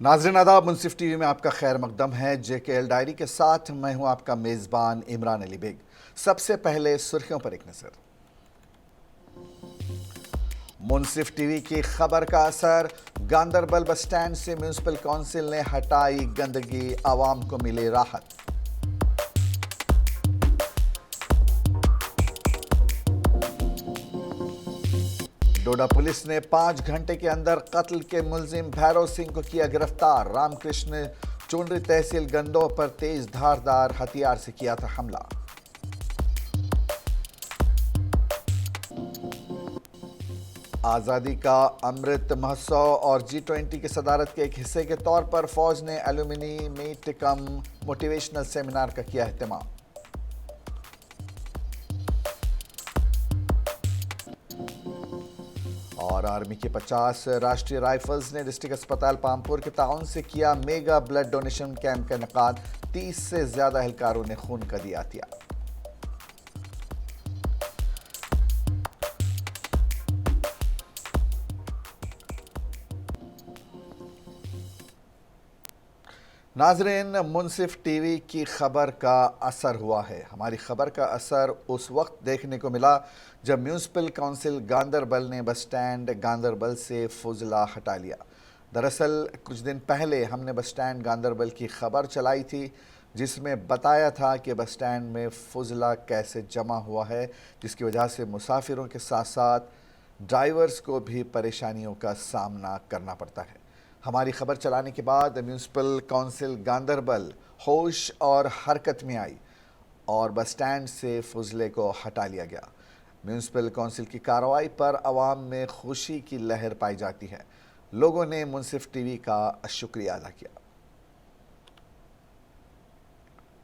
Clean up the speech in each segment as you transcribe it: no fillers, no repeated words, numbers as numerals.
ناظرین آداب، منصف T V میں آپ کا خیر مقدم ہے۔ جے کے ایل ڈائری کے ساتھ میں ہوں آپ کا میزبان عمران علی بیگ۔ سب سے پہلے سرخیوں پر ایک نظر۔ منصف ٹی وی کی خبر کا اثر، گاندربل بس سٹینڈ سے میونسپل کونسل نے ہٹائی گندگی، عوام کو ملی راحت۔ ڈوڈا پولیس نے 5 گھنٹے کے اندر قتل کے ملزم بھیرو سنگھ کو کیا گرفتار۔ رام کرشن چونڈری تحصیل گندو پر تیز دھاردار ہتھیار سے کیا تھا حملہ۔ آزادی کا امرت مہوتسو اور G20 کی صدارت کے ایک حصے کے طور پر فوج نے ایلومنی میٹ کم موٹیویشنل سیمینار کا کیا اہتمام۔ اور آرمی کے 50 راشٹریہ رائفلز نے ڈسٹرکٹ اسپتال پامپور کے تعاون سے کیا میگا بلڈ ڈونیشن کیمپ کا انعقاد۔ 30 سے زیادہ اہلکاروں نے خون کا دیا عطیہ۔ ناظرین، منصف ٹی وی کی خبر کا اثر ہوا ہے۔ ہماری خبر کا اثر اس وقت دیکھنے کو ملا جب میونسپل کونسل گاندربل نے بس سٹینڈ گاندربل سے فضلہ ہٹا لیا۔ دراصل کچھ دن پہلے ہم نے بس سٹینڈ گاندربل کی خبر چلائی تھی جس میں بتایا تھا کہ بس سٹینڈ میں فضلہ کیسے جمع ہوا ہے، جس کی وجہ سے مسافروں کے ساتھ ساتھ ڈرائیورز کو بھی پریشانیوں کا سامنا کرنا پڑتا ہے۔ ہماری خبر چلانے کے بعد میونسپل کونسل گاندربل ہوش اور حرکت میں آئی اور بس سٹینڈ سے فضلے کو ہٹا لیا گیا۔ میونسپل کونسل کی کارروائی پر عوام میں خوشی کی لہر پائی جاتی ہے۔ لوگوں نے منصف ٹی وی کا شکریہ ادا کیا۔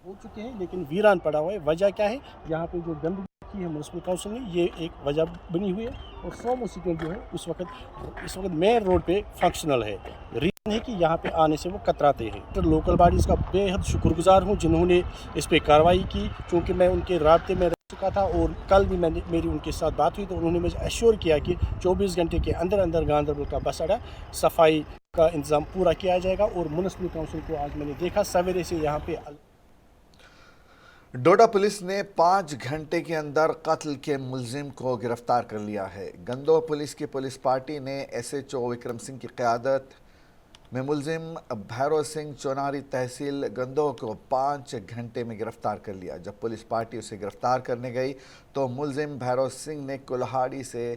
ہو چکے ہیں لیکن ویران پڑا ہوا ہے۔ وجہ کیا ہے؟ یہاں پہ جو گندگی کی ہے میونسپل کونسل نے، یہ ایک وجہ بنی ہوئی ہے۔ اور سومو سیکل جو ہے اس وقت مین روڈ پہ فنکشنل ہے۔ ریزن ہے کہ یہاں پہ آنے سے وہ کتراتے ہیں۔ لوکل باڈیز کا بے حد شکر گزار ہوں جنہوں نے اس پہ کارروائی کی، چونکہ میں ان کے رابطے میں رہ چکا تھا اور کل بھی میری ان کے ساتھ بات ہوئی تو انہوں نے مجھے ایشور کیا کہ 24 گھنٹے کے اندر گاندربل کا بس اڈا صفائی کا انتظام پورا کیا جائے گا۔ اور میونسپل کونسل کو آج میں نے دیکھا سویرے سے یہاں پہ ڈوڈا پولیس نے 5 گھنٹے کے اندر قتل کے ملزم کو گرفتار کر لیا ہے۔ گندو پولیس کی پولیس پارٹی نے S H O Vikram Singh کی قیادت میں ملزم بھیرو سنگھ چوناری تحصیل گندو کو 5 گھنٹے میں گرفتار کر لیا۔ جب پولیس پارٹی اسے گرفتار کرنے گئی تو ملزم بھیرو سنگھ نے کلہاڑی سے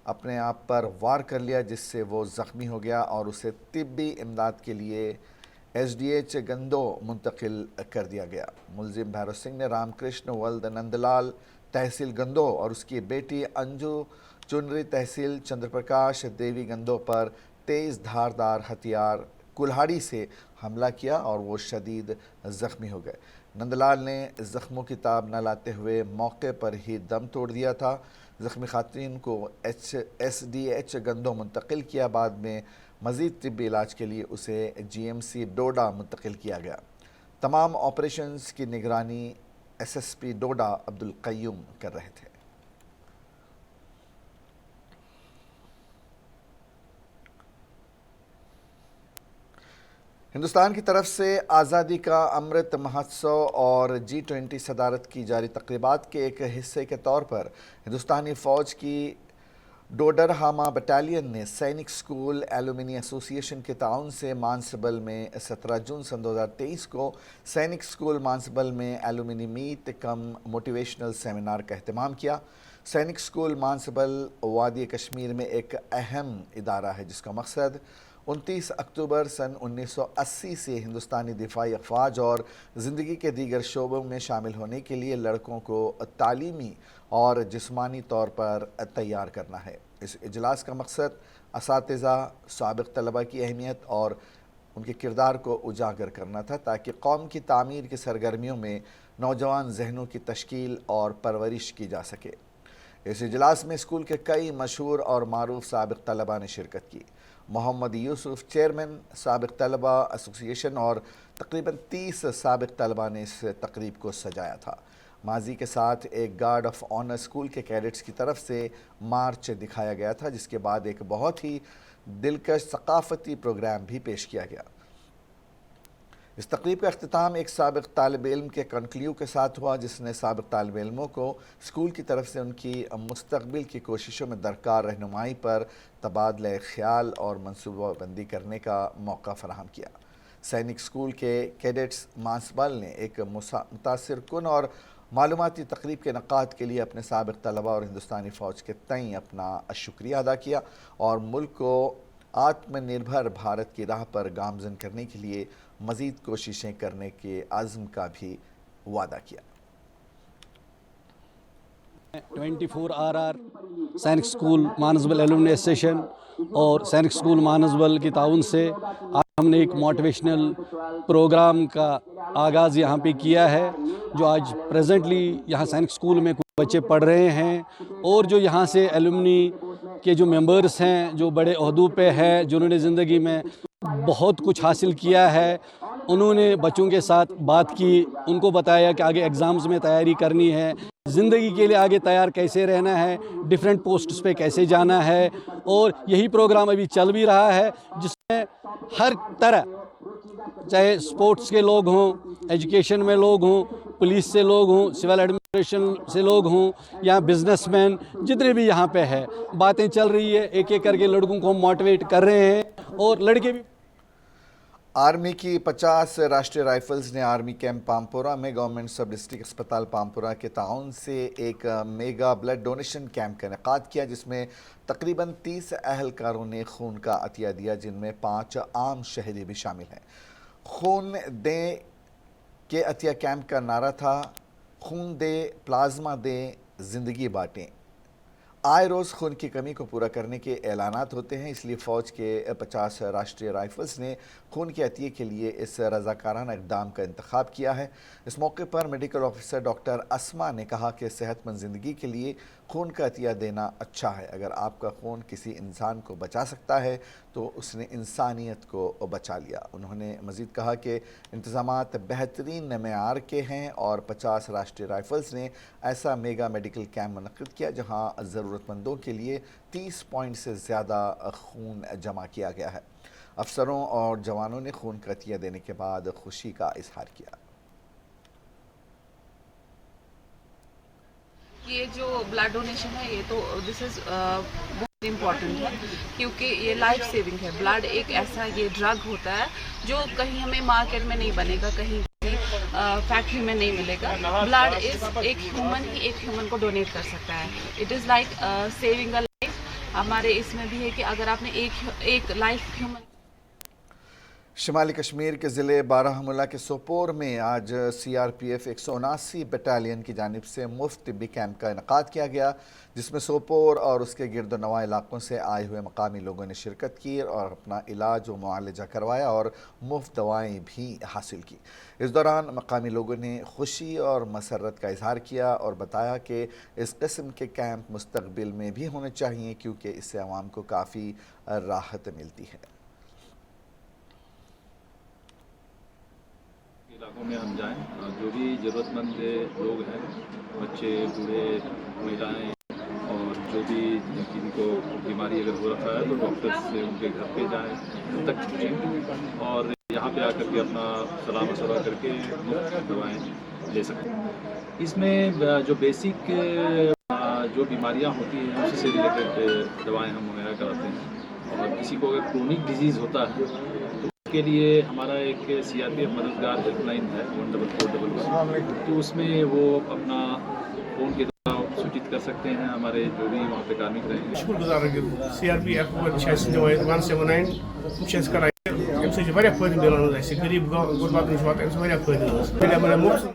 اپنے آپ پر وار کر لیا، جس سے وہ زخمی ہو گیا اور اسے طبی امداد کے لیے ایس ڈی ایچ گندو منتقل کر دیا گیا۔ ملزم بھیرو سنگھ نے رام کرشن ولد نندلال تحصیل گندو اور اس کی بیٹی انجو چونڈری تحصیل چندر پرکاش دیوی گندو پر تیز دھاردار ہتھیار کلہاڑی سے حملہ کیا اور وہ شدید زخمی ہو گئے۔ نندلال نے زخموں کی تاب نہ لاتے ہوئے موقع پر ہی دم توڑ دیا تھا۔ زخمی خاتون کو ایس ڈی ایچ گندو منتقل کیا، بعد میں مزید طبی علاج کے لیے اسے جی ایم سی ڈوڈا منتقل کیا گیا۔ تمام آپریشنز کی نگرانی S S P doda Abdul Qayyum کر رہے تھے۔ ہندوستان کی طرف سے آزادی کا امرت مہوتسو اور G20 صدارت کی جاری تقریبات کے ایک حصے کے طور پر ہندوستانی فوج کی ڈوڈرہاما بٹالین نے سینک اسکول ایلومنی ایسوسی ایشن کے تعاون سے مانسبل میں 17 جون سن 2023 کو سینک اسکول مانسبل میں ایلومنی میٹ کم موٹیویشنل سیمینار کا اہتمام کیا۔ سینک اسکول مانسبل وادی کشمیر میں ایک اہم ادارہ ہے جس کا مقصد 29 اکتوبر سن 1980 سے ہندوستانی دفاعی افواج اور زندگی کے دیگر شعبوں میں شامل ہونے کے لیے لڑکوں کو تعلیمی اور جسمانی طور پر تیار کرنا ہے۔ اس اجلاس کا مقصد اساتذہ، سابق طلبہ کی اہمیت اور ان کے کردار کو اجاگر کرنا تھا تاکہ قوم کی تعمیر کی سرگرمیوں میں نوجوان ذہنوں کی تشکیل اور پرورش کی جا سکے۔ اس اجلاس میں اسکول کے کئی مشہور اور معروف سابق طلبہ نے شرکت کی۔ محمد یوسف چیئرمین سابق طلبہ ایسوسی ایشن اور تقریباً 30 سابق طلبہ نے اس تقریب کو سجایا تھا۔ ماضی کے ساتھ ایک گارڈ آف آنر اسکول کے کیڈٹس کی طرف سے مارچ دکھایا گیا تھا، جس کے بعد ایک بہت ہی دلکش ثقافتی پروگرام بھی پیش کیا گیا۔ اس تقریب کا اختتام ایک سابق طالب علم کے کنکلیو کے ساتھ ہوا، جس نے سابق طالب علموں کو اسکول کی طرف سے ان کی مستقبل کی کوششوں میں درکار رہنمائی پر تبادلہ خیال اور منصوبہ بندی کرنے کا موقع فراہم کیا۔ سینک اسکول کے کیڈٹس مانسبل نے ایک متاثر کن اور معلوماتی تقریب کے انعقاد کے لیے اپنے سابق طلباء اور ہندوستانی فوج کے تئیں اپنا شکریہ ادا کیا اور ملک کو آتم نربھر بھارت کی راہ پر گامزن کرنے کے لیے مزید کوششیں کرنے کے عزم کا بھی وعدہ کیا۔ 24RR سینک اسکول مانسبل ایلومنی ایسوسیشن اور سینک اسکول مانسبل کی تعاون سے آج ہم نے ایک موٹیویشنل پروگرام کا آغاز یہاں پہ کیا ہے، جو آج پریزنٹلی یہاں سینک اسکول میں کچھ بچے پڑھ رہے ہیں اور جو یہاں سے ایلومنی کے جو ممبرس ہیں، جو بڑے عہدوں پہ ہیں، جنہوں نے زندگی میں بہت کچھ حاصل کیا ہے، انہوں نے بچوں کے ساتھ بات کی، ان کو بتایا کہ آگے ایگزامز میں تیاری کرنی ہے، زندگی کے لیے آگے تیار کیسے رہنا ہے، ڈیفرنٹ پوسٹس پہ کیسے جانا ہے، اور یہی پروگرام ابھی چل بھی رہا ہے جس میں ہر طرح، چاہے سپورٹس کے لوگ ہوں، ایجوکیشن میں لوگ ہوں، پولیس سے لوگ ہوں، سول ایڈمنسٹریشن سے لوگ ہوں، یا بزنس مین، جتنے بھی یہاں پہ ہے، باتیں چل رہی ہے، ایک ایک کر کے لڑکوں کو موٹیویٹ کر رہے ہیں اور لڑکے بھی۔ آرمی کی 50 راشٹریہ رائفلز نے آرمی کیمپ پامپورہ میں گورنمنٹ سب ڈسٹرکٹ اسپتال پامپورہ کے تعاون سے ایک میگا بلڈ ڈونیشن کیمپ کا انعقاد کیا، جس میں تقریباً 30 اہلکاروں نے خون کا عطیہ دیا، جن میں 5 عام شہری بھی شامل ہیں۔ خون دیں کے عطیہ کیمپ کا نعرہ تھا، خون دے، پلازما دیں، زندگی بانٹیں۔ آئے روز خون کی کمی کو پورا کرنے کے اعلانات ہوتے ہیں، اس لیے فوج کے 50 راشٹریہ رائفلز نے خون کے عطیے کے لیے اس رضاکارانہ اقدام کا انتخاب کیا ہے۔ اس موقع پر میڈیکل آفیسر ڈاکٹر اسما نے کہا کہ صحت مند زندگی کے لیے خون کا عطیہ دینا اچھا ہے۔ اگر آپ کا خون کسی انسان کو بچا سکتا ہے تو اس نے انسانیت کو بچا لیا۔ انہوں نے مزید کہا کہ انتظامات بہترین معیار کے ہیں اور 50 راشٹریہ رائفلز نے ایسا میگا میڈیکل کیمپ منعقد کیا جہاں ضرورت مندوں کے لیے 30 پوائنٹ سے زیادہ خون جمع کیا گیا ہے۔ افسروں اور جوانوں نے خون کا عطیہ دینے کے بعد خوشی کا اظہار کیا۔ یہ جو بلڈ ڈونیشن ہے، یہ تو دس از بہت امپورٹنٹ ہے، کیونکہ یہ لائف سیونگ ہے۔ بلڈ ایک ایسا یہ ڈرگ ہوتا ہے جو کہیں ہمیں مارکیٹ میں نہیں بنے گا، کہیں فیکٹری میں نہیں ملے گا۔ بلڈ از ایک ہیومن ہی ایک ہیومن کو ڈونیٹ کر سکتا ہے۔ It is like saving a life. ہمارے اس میں بھی ہے کہ اگر آپ نے ایک لائف ہیومن۔ شمالی کشمیر کے ضلع بارہمولہ کے سوپور میں آج C R P F 179 battalion کی جانب سے مفت طبی کیمپ کا انعقاد کیا گیا، جس میں سوپور اور اس کے گرد و نواح علاقوں سے آئے ہوئے مقامی لوگوں نے شرکت کی اور اپنا علاج و معالجہ کروایا اور مفت دوائیں بھی حاصل کی۔ اس دوران مقامی لوگوں نے خوشی اور مسرت کا اظہار کیا اور بتایا کہ اس قسم کے کیمپ مستقبل میں بھی ہونے چاہیے، کیونکہ اس سے عوام کو کافی راحت ملتی ہے۔ علاقوں میں ہم جائیں، جو بھی ضرورت مند لوگ ہیں، بچے، بوڑھے، مہیلائیں، اور جو بھی جن کو بیماری اگر ہو رکھا ہے تو ڈاکٹر سے ان کے گھر پہ جائیں، ان تک پہنچیں اور یہاں پہ آ کر کے اپنا سلام مشورہ کر کے مفت دوائیں لے سکتے ہیں۔ اس میں جو بیسک جو بیماریاں ہوتی ہیں اس سے ریلیٹڈ دوائیں ہم مہیا کراتے ہیں، اور کسی کو اگر کرونک ڈیزیز ہوتا ہے تو کے لیے ہمارا ایک سی آر پی ایف مددگار ہیلپ لائن ہے 1441، تو اس میں وہ اپنا فون کے دوارا سوچت کر سکتے ہیں ہمارے جو بھی وہاں پہ کارمک رہیں گے۔ شکر گزار سی آر پی ایف 179 امہ سۭتۍ چھُ واریاہ فٲیدٕ مِلان اَسہِ غریٖب غُربات نِش واتان اَمہِ سۭتۍ واریاہ فٲیدٕ۔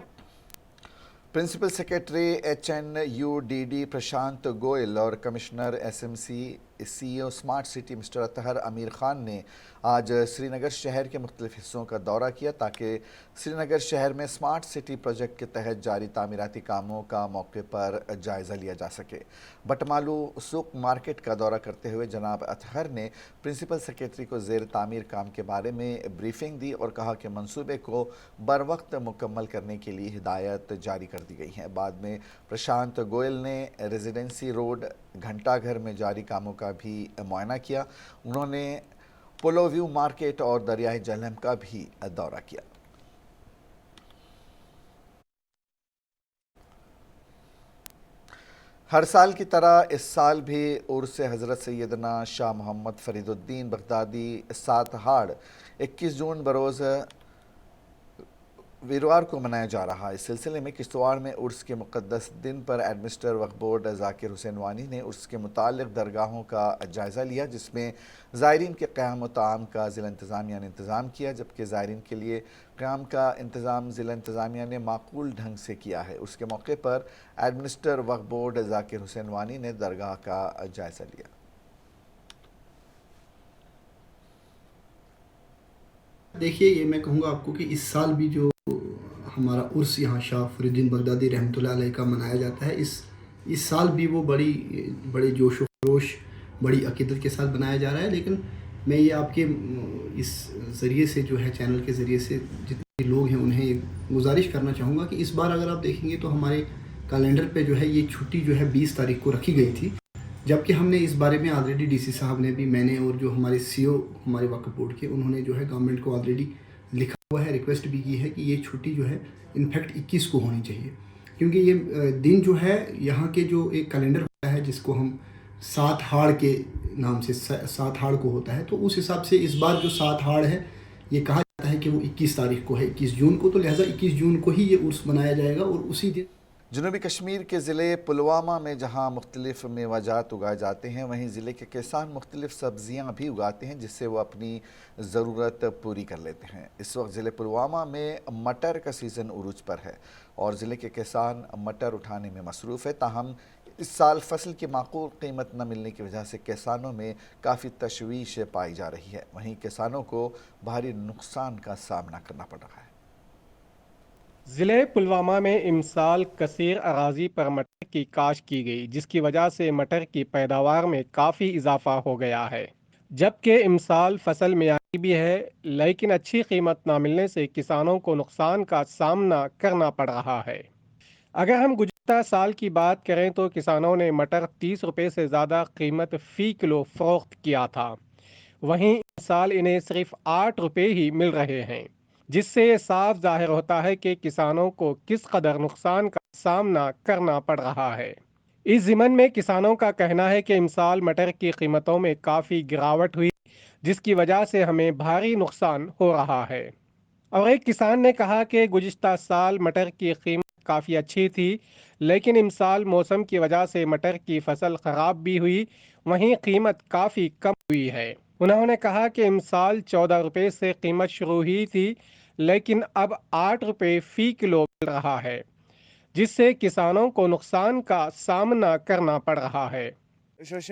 Principal secretary H N U D D Prashant Goel اور commissioner S M C C O smart city mister Athar Amir Khan نے آج سری نگر شہر کے مختلف حصوں کا دورہ کیا تاکہ سری نگر شہر میں اسمارٹ سٹی پروجیکٹ کے تحت جاری تعمیراتی کاموں کا موقع پر جائزہ لیا جا سکے۔ بٹمالو سوق مارکیٹ کا دورہ کرتے ہوئے جناب اطہر نے پرنسپل سیکرٹری کو زیر تعمیر کام کے بارے میں بریفنگ دی اور کہا کہ منصوبے کو بروقت مکمل کرنے کے لیے ہدایت جاری کر دی گئی ہیں۔ بعد میں پرشانت گوئل نے ریزیڈنسی روڈ گھنٹا گھر میں جاری کاموں کا بھی معائنہ کیا۔ انہوں نے پولو ویو مارکیٹ اور دریائے جہلم کا بھی دورہ کیا۔ ہر سال کی طرح اس سال بھی عرس حضرت سیدنا شاہ محمد فرید الدین بغدادی 7 ہاڑ 21 جون بروز ویروار کو منایا جا رہا ہے۔ اس سلسلے میں کشتواڑ میں عرس کے مقدس دن پر ایڈمنسٹر وقف بورڈ ذاکر حسین وانی نے عرس کے متعلق درگاہوں کا جائزہ لیا، جس میں زائرین کے قیام و طعام کا ضلع انتظامیہ نے انتظام کیا، جبکہ زائرین کے لیے قیام کا انتظام ضلع انتظامیہ نے معقول ڈھنگ سے کیا ہے۔ اس کے موقع پر ایڈمنسٹر وقف بورڈ ذاکر حسین وانی نے درگاہ کا جائزہ لیا۔ دیکھیے، یہ میں کہوں گا آپ کو کہ اس سال بھی جو ہمارا عرس یہاں شاہ فرید الدین بغدادی رحمۃ اللہ علیہ کا منایا جاتا ہے، اس سال بھی وہ بڑے جوش و خروش، بڑی عقیدت کے ساتھ منایا جا رہا ہے۔ لیکن میں یہ آپ کے اس ذریعے سے جو ہے، چینل کے ذریعے سے جتنے لوگ ہیں انہیں ایک گزارش کرنا چاہوں گا کہ اس بار اگر آپ دیکھیں گے تو ہمارے کیلنڈر پہ جو ہے یہ چھٹی جو ہے 20 تاریخ کو رکھی گئی تھی، جبکہ ہم نے اس بارے میں آلریڈی ڈی سی صاحب نے بھی، میں نے، اور جو ہمارے سی او ہمارے وقف بورڈ کے، انہوں نے جو ہے گورنمنٹ کو آلریڈی لکھا ہوا ہے، ریکویسٹ بھی کی ہے کہ یہ چھٹی جو ہے انفیکٹ 21 کو ہونی چاہیے، کیونکہ یہ دن جو ہے یہاں کے جو ایک کیلنڈر ہوتا ہے جس کو ہم 7 ہاڑ کے نام سے 7 ہاڑ کو ہوتا ہے، تو اس حساب سے اس بار جو 7 ہاڑ ہے یہ کہا جاتا ہے کہ وہ 21 تاریخ کو ہے، 21 جون کو، تو لہٰذا 21 جون کو ہی یہ عرس منایا جائے گا۔ اور اسی دن جنوبی کشمیر کے ضلع پلوامہ میں جہاں مختلف میوہ جات اگائے جاتے ہیں، وہیں ضلع کے کسان مختلف سبزیاں بھی اگاتے ہیں جس سے وہ اپنی ضرورت پوری کر لیتے ہیں۔ اس وقت ضلع پلوامہ میں مٹر کا سیزن عروج پر ہے اور ضلع کے کسان مٹر اٹھانے میں مصروف ہے، تاہم اس سال فصل کی معقول قیمت نہ ملنے کی وجہ سے کسانوں میں کافی تشویش پائی جا رہی ہے، وہیں کسانوں کو بھاری نقصان کا سامنا کرنا پڑ رہا ہے۔ ضلع پلوامہ میں امسال کثیر اراضی پر مٹر کی کاشت کی گئی، جس کی وجہ سے مٹر کی پیداوار میں کافی اضافہ ہو گیا ہے، جبکہ امسال فصل معیاری بھی ہے، لیکن اچھی قیمت نہ ملنے سے کسانوں کو نقصان کا سامنا کرنا پڑ رہا ہے۔ اگر ہم گزشتہ سال کی بات کریں تو کسانوں نے مٹر 30 روپے سے زیادہ قیمت فی کلو فروخت کیا تھا، وہیں اس سال انہیں صرف 8 روپے ہی مل رہے ہیں، جس سے یہ صاف ظاہر ہوتا ہے کہ کسانوں کو کس قدر نقصان کا سامنا کرنا پڑ رہا ہے۔ اس ضمن میں کسانوں کا کہنا ہے کہ امسال مٹر کی قیمتوں میں کافی گراوٹ ہوئی، جس کی وجہ سے ہمیں بھاری نقصان ہو رہا ہے۔ اور ایک کسان نے کہا کہ گزشتہ سال مٹر کی قیمت کافی اچھی تھی، لیکن امسال موسم کی وجہ سے مٹر کی فصل خراب بھی ہوئی، وہیں قیمت کافی کم ہوئی ہے۔ انہوں نے کہا کہ امسال 14 روپے سے قیمت شروع ہوئی تھی، لیکن اب 8 روپے فی کلو مل رہا ہے، جس سے کسانوں کو نقصان کا سامنا کرنا پڑ رہا ہے۔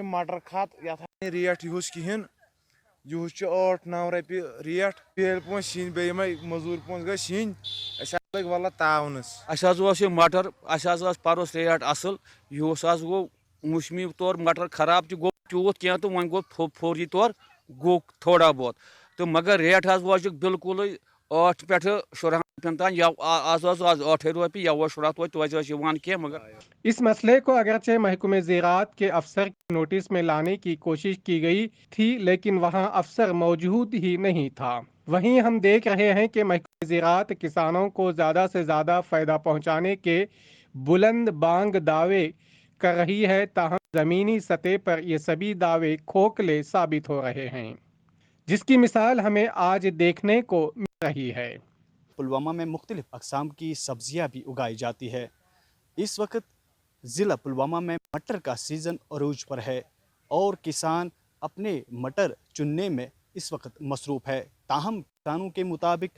مٹر کھت یتھ ریٹ یہس کہین، یہ 8-9 رۄپیہِ ریٹ، بیل پونٛسہٕ شیٖن بیٚیہِ یِمے مٔزوٗرۍ پونٛسہٕ گٔے شیٖن، أسۍ حظ لٔگۍ واللہ تاونس۔ اَسہِ حظ اوس یہِ مٹر، اَسہِ حظ ٲس پَرُس ریٹ اَصٕل، یِہُس حظ گوٚو موسمی طور مٹر خراب تہِ گوٚو تیوٗت کینٛہہ تہٕ وۄنۍ گوٚو فوری طور گوٚو تھوڑا بہت تہٕ مگر ریٹ حظ وٲجِکھ بالکُلٕے 8 پٮ۪ٹھٕ 16 رۄپین تانۍ، آز ٲس آز 8 رۄپیہِ، یَوٕ اوس 16 توتہِ ٲسۍ یِوان کینٛہہ مگر۔ اس مسئلے کو اگرچہ محکمہ زراعت کے افسر کے نوٹس میں لانے کی کوشش کی گئی تھی، لیکن وہاں افسر موجود ہی نہیں تھا۔ وہیں ہم دیکھ رہے ہیں کہ محکمہ زراعت کسانوں کو زیادہ سے زیادہ فائدہ پہنچانے کے بلند بانگ دعوے کر رہی ہے، تاہم زمینی سطح پر یہ سبھی دعوے کھوکھلے ثابت ہو رہے ہیں، جس کی مثال ہمیں آج دیکھنے کو مل رہی ہے۔ پلوامہ میں مختلف اقسام کی سبزیاں بھی اگائی جاتی ہے۔ اس وقت ضلع پلوامہ میں مٹر کا سیزن عروج پر ہے اور کسان اپنے مٹر چننے میں اس وقت مصروف ہے، تاہم کسانوں کے مطابق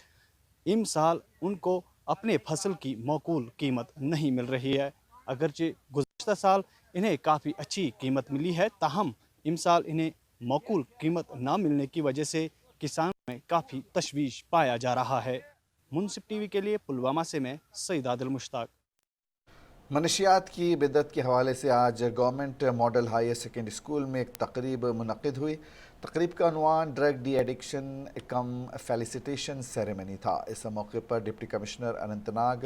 امسال ان کو اپنے فصل کی معقول قیمت نہیں مل رہی ہے۔ اگرچہ گزشتہ سال انہیں کافی اچھی قیمت ملی ہے، تاہم امسال انہیں معقول قیمت نہ ملنے کی وجہ سے کسانوں میں کافی تشویش پایا جا رہا ہے۔ منصف ٹی وی کے لیے پلوامہ سے میں سعید عادل مشتاق۔ منشیات کی بدعت کے حوالے سے آج government model higher secondary school میں ایک تقریب منعقد ہوئی۔ تقریب کا عنوان drug de addiction cum felicitation ceremony تھا۔ اس موقع پر deputy commissioner Anantnag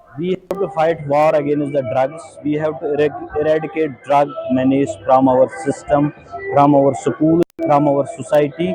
We have to fight war against the drugs. We have to eradicate drug menace from our system, from our school, from our society.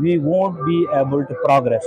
We won't be able to progress.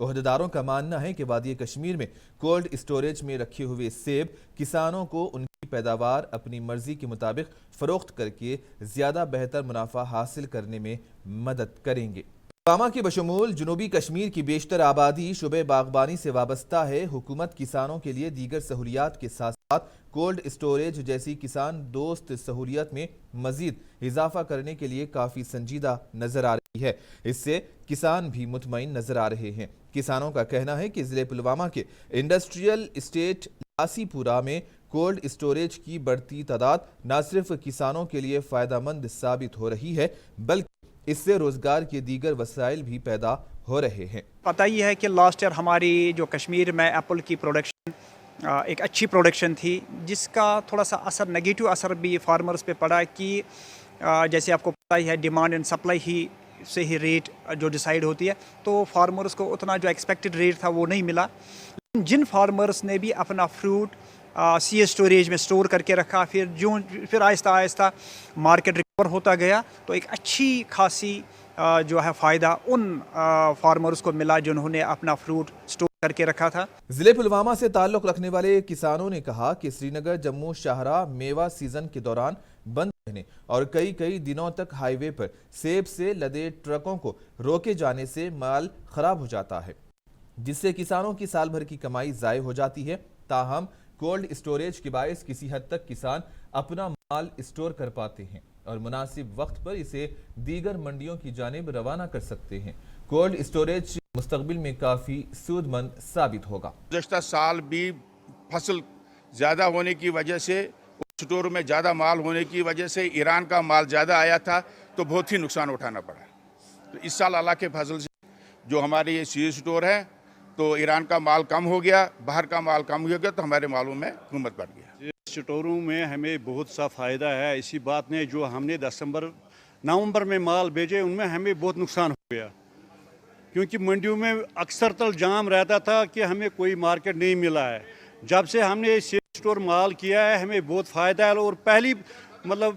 عہدیداروں کا ماننا ہے کہ وادی کشمیر میں cold storage میں رکھے ہوئے سیب کسانوں کو ان کی پیداوار اپنی مرضی کے مطابق فروخت کر کے زیادہ بہتر منافع حاصل کرنے میں مدد کریں گے۔ پلوامہ کے بشمول جنوبی کشمیر کی بیشتر آبادی شعبہ باغبانی سے وابستہ ہے۔ حکومت کسانوں کے لیے دیگر سہولیات کے ساتھ ساتھ کولڈ اسٹوریج جیسی کسان دوست سہولیات میں مزید اضافہ کرنے کے لیے کافی سنجیدہ نظر آ رہی ہے۔ اس سے کسان بھی مطمئن نظر آ رہے ہیں۔ کسانوں کا کہنا ہے کہ ضلع پلوامہ کے انڈسٹریل اسٹیٹ لاسی پورہ میں کولڈ اسٹوریج کی بڑھتی تعداد نہ صرف کسانوں کے لیے فائدہ مند ثابت ہو رہی ہے بلکہ اس سے روزگار کے دیگر وسائل بھی پیدا ہو رہے ہیں۔ پتہ ہی ہے کہ لاسٹ ایئر ہماری جو کشمیر میں ایپل کی پروڈکشن ایک اچھی پروڈکشن تھی، جس کا تھوڑا سا اثر نیگیٹو اثر بھی فارمرز پہ پڑا کہ جیسے آپ کو پتہ ہی ہے ڈیمانڈ اینڈ سپلائی ہی سے ہی ریٹ جو ڈیسائیڈ ہوتی ہے، تو فارمرز کو اتنا جو ایکسپیکٹڈ ریٹ تھا وہ نہیں ملا۔ جن فارمرز نے بھی اپنا فروٹ سی اسٹوریج میں سٹور کر کے رکھا، پھر آہستہ آہستہ مارکیٹ ریکور ہوتا گیا، تو ایک اچھی خاصی جو ہے فائدہ ان فارمرز کو ملا جنہوں نے اپنا فروٹ سٹور کر کے رکھا تھا۔ ضلع پلوامہ سے تعلق رکھنے والے کسانوں نے کہا کہ سری نگر جموں شاہراہ میوہ سیزن کے دوران بند رہنے اور کئی دنوں تک ہائی وے پر سیب سے لدے ٹرکوں کو روکے جانے سے مال خراب ہو جاتا ہے، جس سے کسانوں کی سال بھر کی کمائی ضائع ہو جاتی ہے۔ تاہم کولڈ اسٹوریج کے باعث کسی حد تک کسان اپنا مال اسٹور کر پاتے ہیں اور مناسب وقت پر اسے دیگر منڈیوں کی جانب روانہ کر سکتے ہیں۔ کولڈ اسٹوریج مستقبل میں کافی سود مند ثابت ہوگا۔ گزشتہ سال بھی فصل زیادہ ہونے کی وجہ سے، اسٹور میں زیادہ مال ہونے کی وجہ سے ایران کا مال زیادہ آیا تھا تو بہت ہی نقصان اٹھانا پڑا۔ تو اس سال اللہ کے فضل سے جو ہمارے یہ سی اسٹور ہے تو ایران کا مال کم ہو گیا، باہر کا مال کم ہو گیا، تو ہمارے مالوں میں قیمت بڑھ گیا۔ اسٹوروں میں ہمیں بہت سا فائدہ ہے، اسی بات نے جو ہم نے نومبر میں مال بھیجے ان میں ہمیں بہت نقصان ہو گیا، کیونکہ منڈیوں میں اکثر تل جام رہتا تھا کہ ہمیں کوئی مارکیٹ نہیں ملا ہے۔ جب سے ہم نے سی اسٹور مال کیا ہے ہمیں بہت فائدہ ہے، اور پہلی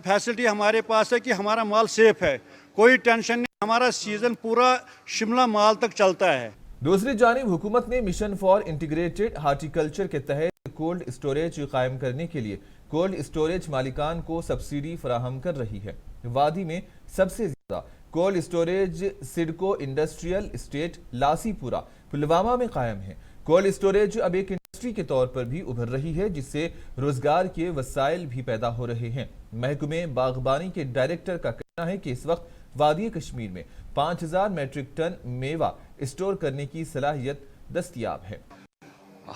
فیسلٹی ہمارے پاس ہے کہ ہمارا مال سیف ہے، کوئی ٹینشن نہیں، ہمارا سیزن پورا شملہ مال تک چلتا ہے۔ دوسری جانب حکومت نے مشن فار انٹیگریٹڈ ہارٹیکلچر کے تحت کولڈ اسٹوریج قائم کرنے کے لیے کولڈ اسٹوریج مالکان کو سبسڈی فراہم کر رہی ہے۔ وادی میں سب سے زیادہ کولڈ اسٹوریج سڈکو انڈسٹریل اسٹیٹ لاسی پورہ پلوامہ میں قائم ہے۔ کولڈ اسٹوریج اب ایک انڈسٹری کے طور پر بھی ابھر رہی ہے، جس سے روزگار کے وسائل بھی پیدا ہو رہے ہیں۔ محکمہ باغبانی کے ڈائریکٹر کا کہنا ہے کہ اس وقت وادی کشمیر میں 5000 میٹرک ٹن میوہ اسٹور کرنے کی صلاحیت دستیاب ہے۔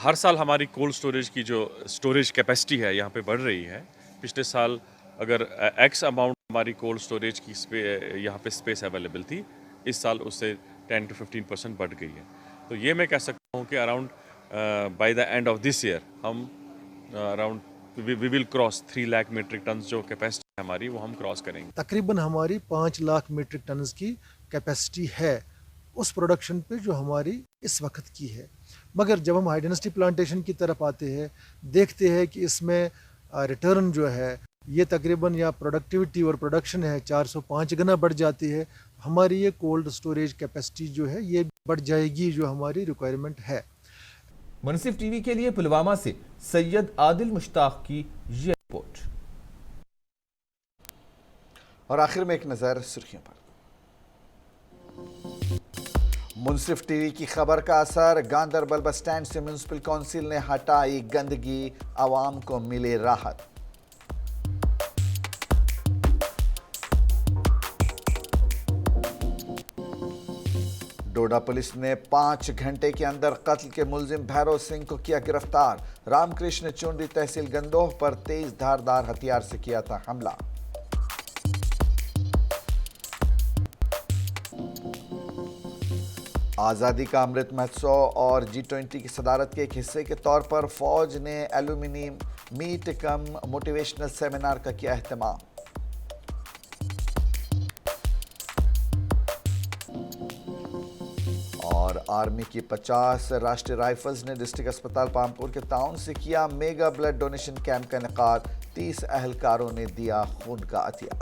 ہر سال ہماری کولڈ اسٹوریج کی جو اسٹوریج کیپیسٹی ہے یہاں پہ بڑھ رہی ہے۔ پچھلے سال اگر ایکس اماؤنٹ ہماری کولڈ اسٹوریج کی یہاں پہ اسپیس اویلیبل تھی، اس سال اس سے 10 to 15% بڑھ گئی ہے۔ تو یہ میں کہہ سکتا ہوں کہ around by the end of this year ہم around we will cross 3 lakh metric tons جو کیپیسٹی ہے ہماری وہ ہم کراس کریں گے۔ تقریباً ہماری 5 لاکھ میٹرک ٹنز کی کیپیسٹی ہے اس پروڈکشن پہ جو ہماری اس وقت کی ہے، مگر جب ہم ہائی ڈینسٹی پلانٹیشن کی طرف آتے ہیں دیکھتے ہیں کہ اس میں ریٹرن جو ہے یہ تقریباً یا پروڈکٹیوٹی اور پروڈکشن ہے 405 گنا بڑھ جاتی ہے۔ ہماری یہ کولڈ اسٹوریج کیپیسٹی جو ہے یہ بڑھ جائے گی جو ہماری ریکوائرمنٹ ہے۔ منصف ٹی وی کے لیے پلوامہ سے سید عادل مشتاق کی یہ رپورٹ۔ اور آخر میں ایک نظر سرخیوں پر۔ منصف ٹی وی کی خبر کا اثر، گاندربل بس سٹینڈ سے میونسپل کونسل نے ہٹائی گندگی، عوام کو ملے راحت۔ ڈوڈا پولیس نے 5 گھنٹے کے اندر قتل کے ملزم بھیرو سنگھ کو کیا گرفتار۔ رام کرشن چونڈی تحصیل گندوہ پر تیز دھاردار ہتھیار سے کیا تھا حملہ۔ آزادی کا امرت مہوتسو اور G20 کی صدارت کے ایک حصے کے طور پر فوج نے ایلومنی میٹ کم موٹیویشنل سیمینار کا کیا اہتمام۔ اور آرمی کی 50 راشٹریہ رائفلز نے ڈسٹرکٹ اسپتال پامپور کے تعاون سے کیا میگا بلڈ ڈونیشن کیمپ کا انعقاد۔ 30 اہلکاروں نے دیا خون کا عطیہ۔